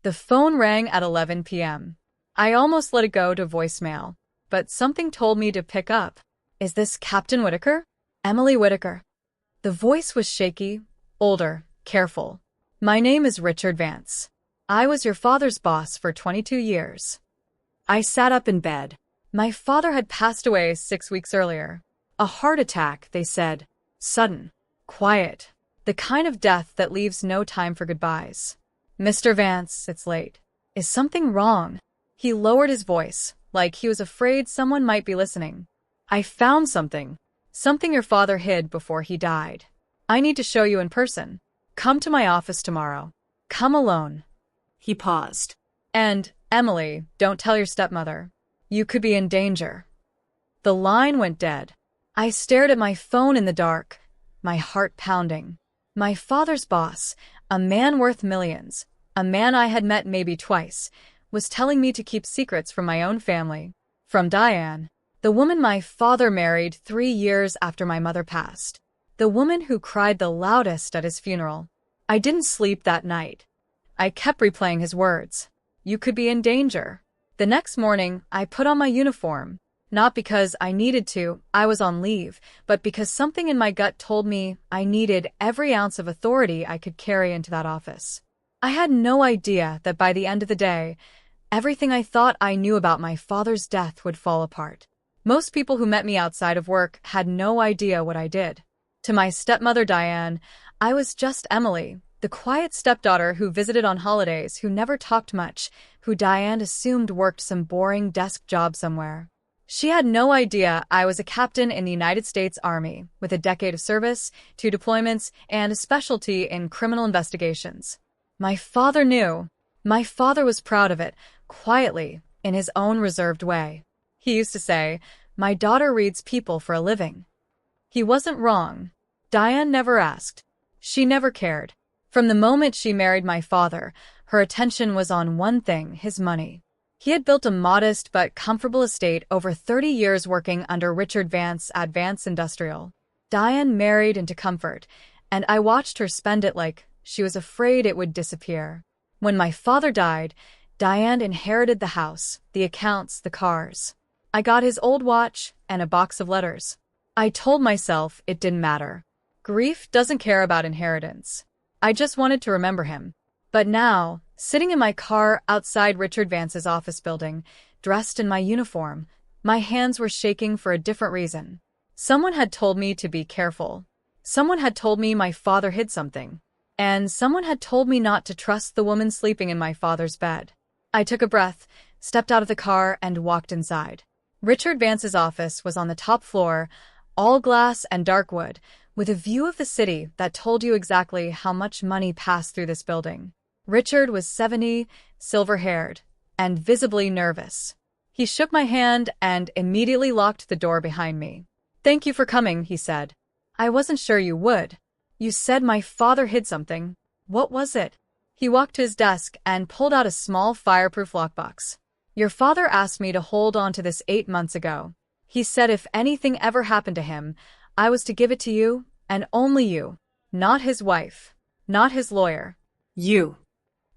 The phone rang at 11 p.m. I almost let it go to voicemail, but something told me to pick up. Is this Captain Whitaker? Emily Whitaker. The voice was shaky, older, careful. My name is Richard Vance. I was your father's boss for 22 years. I sat up in bed. My father had passed away 6 weeks earlier. A heart attack, they said. Sudden. Quiet. The kind of death that leaves no time for goodbyes. Mr. Vance, it's late. Is something wrong? He lowered his voice, like he was afraid someone might be listening. I found something. Something your father hid before he died. I need to show you in person. Come to my office tomorrow. Come alone. He paused. And, Emily, don't tell your stepmother. You could be in danger. The line went dead. I stared at my phone in the dark, my heart pounding. My father's boss, a man worth millions, a man I had met maybe twice, was telling me to keep secrets from my own family. From Diane, the woman my father married 3 years after my mother passed. The woman who cried the loudest at his funeral. I didn't sleep that night. I kept replaying his words. You could be in danger. The next morning, I put on my uniform. Not because I needed to, I was on leave, but because something in my gut told me I needed every ounce of authority I could carry into that office. I had no idea that by the end of the day, everything I thought I knew about my father's death would fall apart. Most people who met me outside of work had no idea what I did. To my stepmother Diane, I was just Emily, the quiet stepdaughter who visited on holidays, who never talked much, who Diane assumed worked some boring desk job somewhere. She had no idea I was a captain in the United States Army, with a decade of service, 2 deployments, and a specialty in criminal investigations. My father knew. My father was proud of it, quietly, in his own reserved way. He used to say, "My daughter reads people for a living." He wasn't wrong. Diane never asked. She never cared. From the moment she married my father, her attention was on one thing, his money. He had built a modest but comfortable estate over 30 years working under Richard Vance at Vance Industrial. Diane married into comfort, and I watched her spend it like she was afraid it would disappear. When my father died, Diane inherited the house, the accounts, the cars. I got his old watch and a box of letters. I told myself it didn't matter. Grief doesn't care about inheritance. I just wanted to remember him. But now, sitting in my car outside Richard Vance's office building, dressed in my uniform, my hands were shaking for a different reason. Someone had told me to be careful. Someone had told me my father hid something. And someone had told me not to trust the woman sleeping in my father's bed. I took a breath, stepped out of the car, and walked inside. Richard Vance's office was on the top floor, all glass and dark wood, with a view of the city that told you exactly how much money passed through this building. Richard was 70, silver-haired, and visibly nervous. He shook my hand and immediately locked the door behind me. "Thank you for coming," he said. "I wasn't sure you would. You said my father hid something. What was it?" He walked to his desk and pulled out a small fireproof lockbox. "Your father asked me to hold on to this 8 months ago. He said if anything ever happened to him, I was to give it to you, and only you. Not his wife. Not his lawyer. You."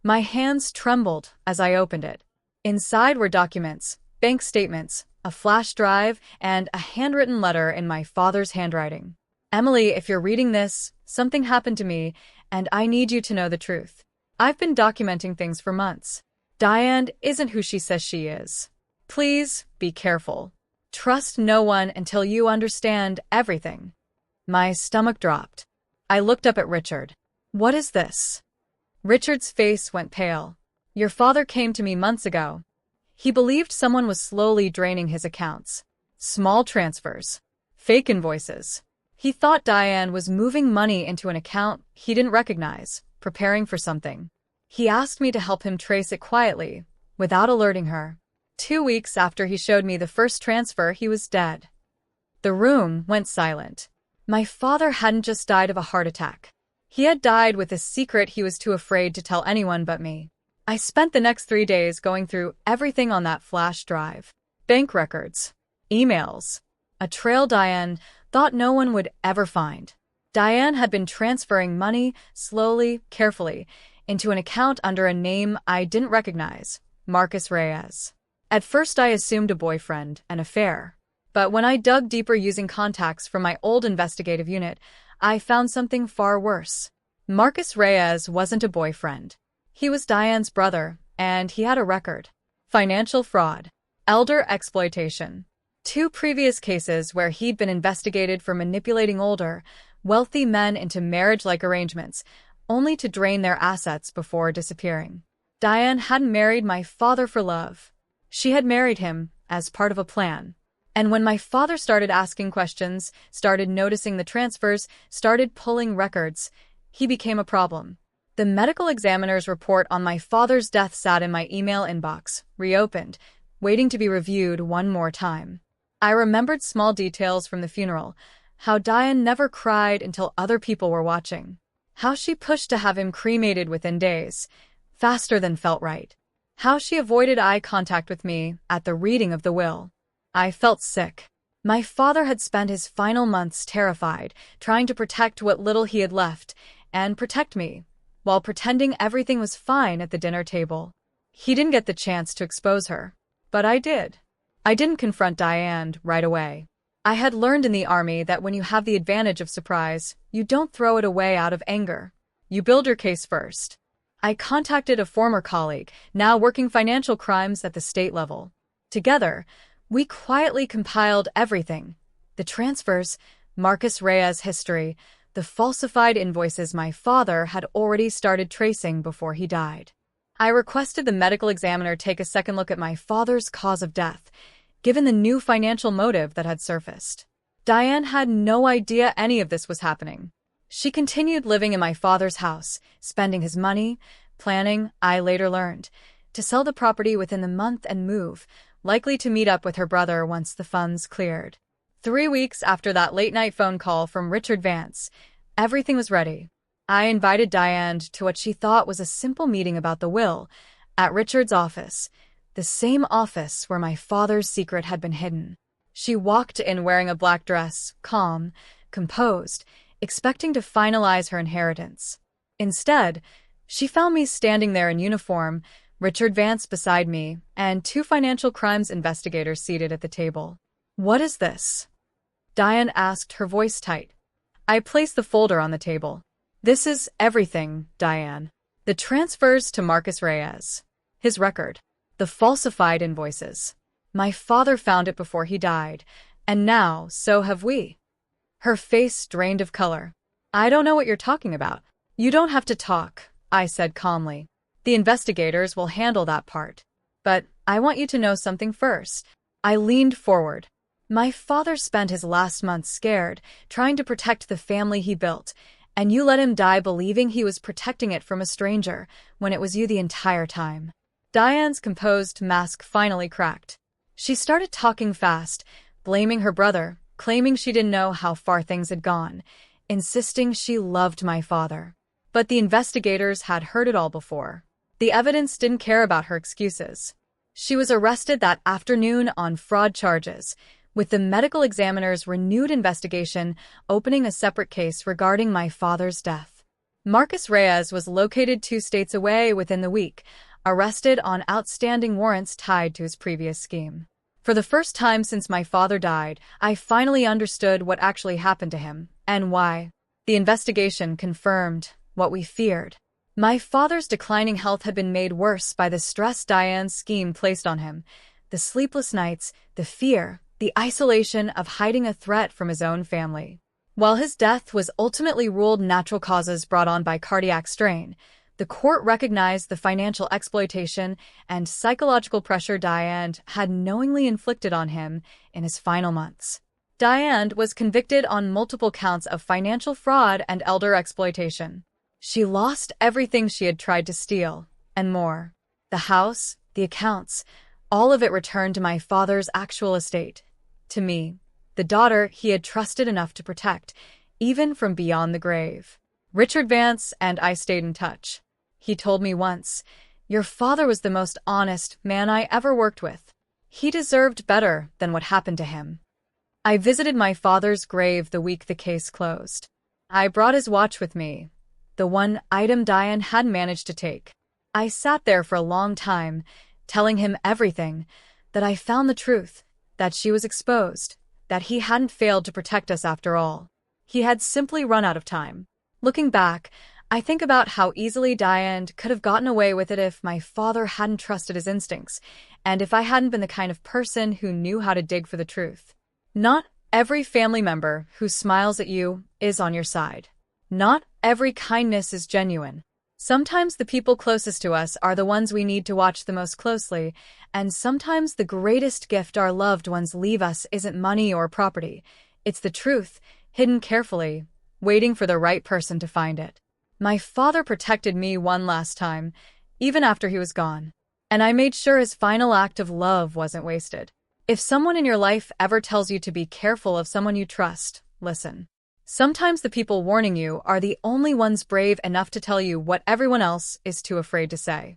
My hands trembled as I opened it. Inside were documents, bank statements, a flash drive, and a handwritten letter in my father's handwriting. "Emily, if you're reading this, something happened to me, and I need you to know the truth. I've been documenting things for months. Diane isn't who she says she is. Please, be careful. Trust no one until you understand everything." My stomach dropped. I looked up at Richard. "What is this?" Richard's face went pale. "Your father came to me months ago. He believed someone was slowly draining his accounts. Small transfers. Fake invoices. He thought Diane was moving money into an account he didn't recognize, preparing for something. He asked me to help him trace it quietly, without alerting her. 2 weeks after he showed me the first transfer, he was dead." The room went silent. My father hadn't just died of a heart attack. He had died with a secret he was too afraid to tell anyone but me. I spent the next 3 days going through everything on that flash drive. Bank records, emails, a trail Diane thought no one would ever find. Diane had been transferring money slowly, carefully, into an account under a name I didn't recognize, Marcus Reyes. At first I assumed a boyfriend, an affair. But when I dug deeper using contacts from my old investigative unit, I found something far worse. Marcus Reyes wasn't a boyfriend. He was Diane's brother, and he had a record. Financial fraud. Elder exploitation. 2 previous cases where he'd been investigated for manipulating older, wealthy men into marriage-like arrangements, only to drain their assets before disappearing. Diane hadn't married my father for love. She had married him as part of a plan. And when my father started asking questions, started noticing the transfers, started pulling records, he became a problem. The medical examiner's report on my father's death sat in my email inbox, reopened, waiting to be reviewed one more time. I remembered small details from the funeral, how Diane never cried until other people were watching, how she pushed to have him cremated within days, faster than felt right, how she avoided eye contact with me at the reading of the will. I felt sick. My father had spent his final months terrified, trying to protect what little he had left, and protect me, while pretending everything was fine at the dinner table. He didn't get the chance to expose her, but I did. I didn't confront Diane right away. I had learned in the army that when you have the advantage of surprise, you don't throw it away out of anger. You build your case first. I contacted a former colleague, now working financial crimes at the state level. Together, we quietly compiled everything: the transfers, Marcus Reyes' history, the falsified invoices my father had already started tracing before he died. I requested the medical examiner take a second look at my father's cause of death, given the new financial motive that had surfaced. Diane had no idea any of this was happening. She continued living in my father's house, spending his money, planning, I later learned, to sell the property within the month and move, likely to meet up with her brother once the funds cleared. 3 weeks after that late-night phone call from Richard Vance, everything was ready. I invited Diane to what she thought was a simple meeting about the will at Richard's office, the same office where my father's secret had been hidden. She walked in wearing a black dress, calm, composed, expecting to finalize her inheritance. Instead, she found me standing there in uniform, Richard Vance beside me, and 2 financial crimes investigators seated at the table. "What is this?" Diane asked, her voice tight. I placed the folder on the table. "This is everything, Diane. The transfers to Marcus Reyes. His record. The falsified invoices. My father found it before he died, and now so have we." Her face drained of color. "I don't know what you're talking about." "You don't have to talk," I said calmly. "The investigators will handle that part. But I want you to know something first." I leaned forward. "My father spent his last months scared, trying to protect the family he built, and you let him die believing he was protecting it from a stranger, when it was you the entire time." Diane's composed mask finally cracked. She started talking fast, blaming her brother, claiming she didn't know how far things had gone, insisting she loved my father. But the investigators had heard it all before. The evidence didn't care about her excuses. She was arrested that afternoon on fraud charges, with the medical examiner's renewed investigation opening a separate case regarding my father's death. Marcus Reyes was located 2 states away within the week, arrested on outstanding warrants tied to his previous scheme. For the first time since my father died, I finally understood what actually happened to him, and why. The investigation confirmed what we feared. My father's declining health had been made worse by the stress Diane's scheme placed on him, the sleepless nights, the fear, the isolation of hiding a threat from his own family. While his death was ultimately ruled natural causes brought on by cardiac strain, the court recognized the financial exploitation and psychological pressure Diane had knowingly inflicted on him in his final months. Diane was convicted on multiple counts of financial fraud and elder exploitation. She lost everything she had tried to steal, and more. The house, the accounts, all of it returned to my father's actual estate. To me, the daughter he had trusted enough to protect, even from beyond the grave. Richard Vance and I stayed in touch. He told me once, "Your father was the most honest man I ever worked with. He deserved better than what happened to him." I visited my father's grave the week the case closed. I brought his watch with me, the one item Diane had managed to take. I sat there for a long time, telling him everything, that I found the truth, that she was exposed, that he hadn't failed to protect us after all. He had simply run out of time. Looking back, I think about how easily Diane could have gotten away with it if my father hadn't trusted his instincts, and if I hadn't been the kind of person who knew how to dig for the truth. Not every family member who smiles at you is on your side. Not every kindness is genuine. Sometimes the people closest to us are the ones we need to watch the most closely, and sometimes the greatest gift our loved ones leave us isn't money or property. It's the truth, hidden carefully, waiting for the right person to find it. My father protected me one last time, even after he was gone, and I made sure his final act of love wasn't wasted. If someone in your life ever tells you to be careful of someone you trust, listen. Sometimes the people warning you are the only ones brave enough to tell you what everyone else is too afraid to say.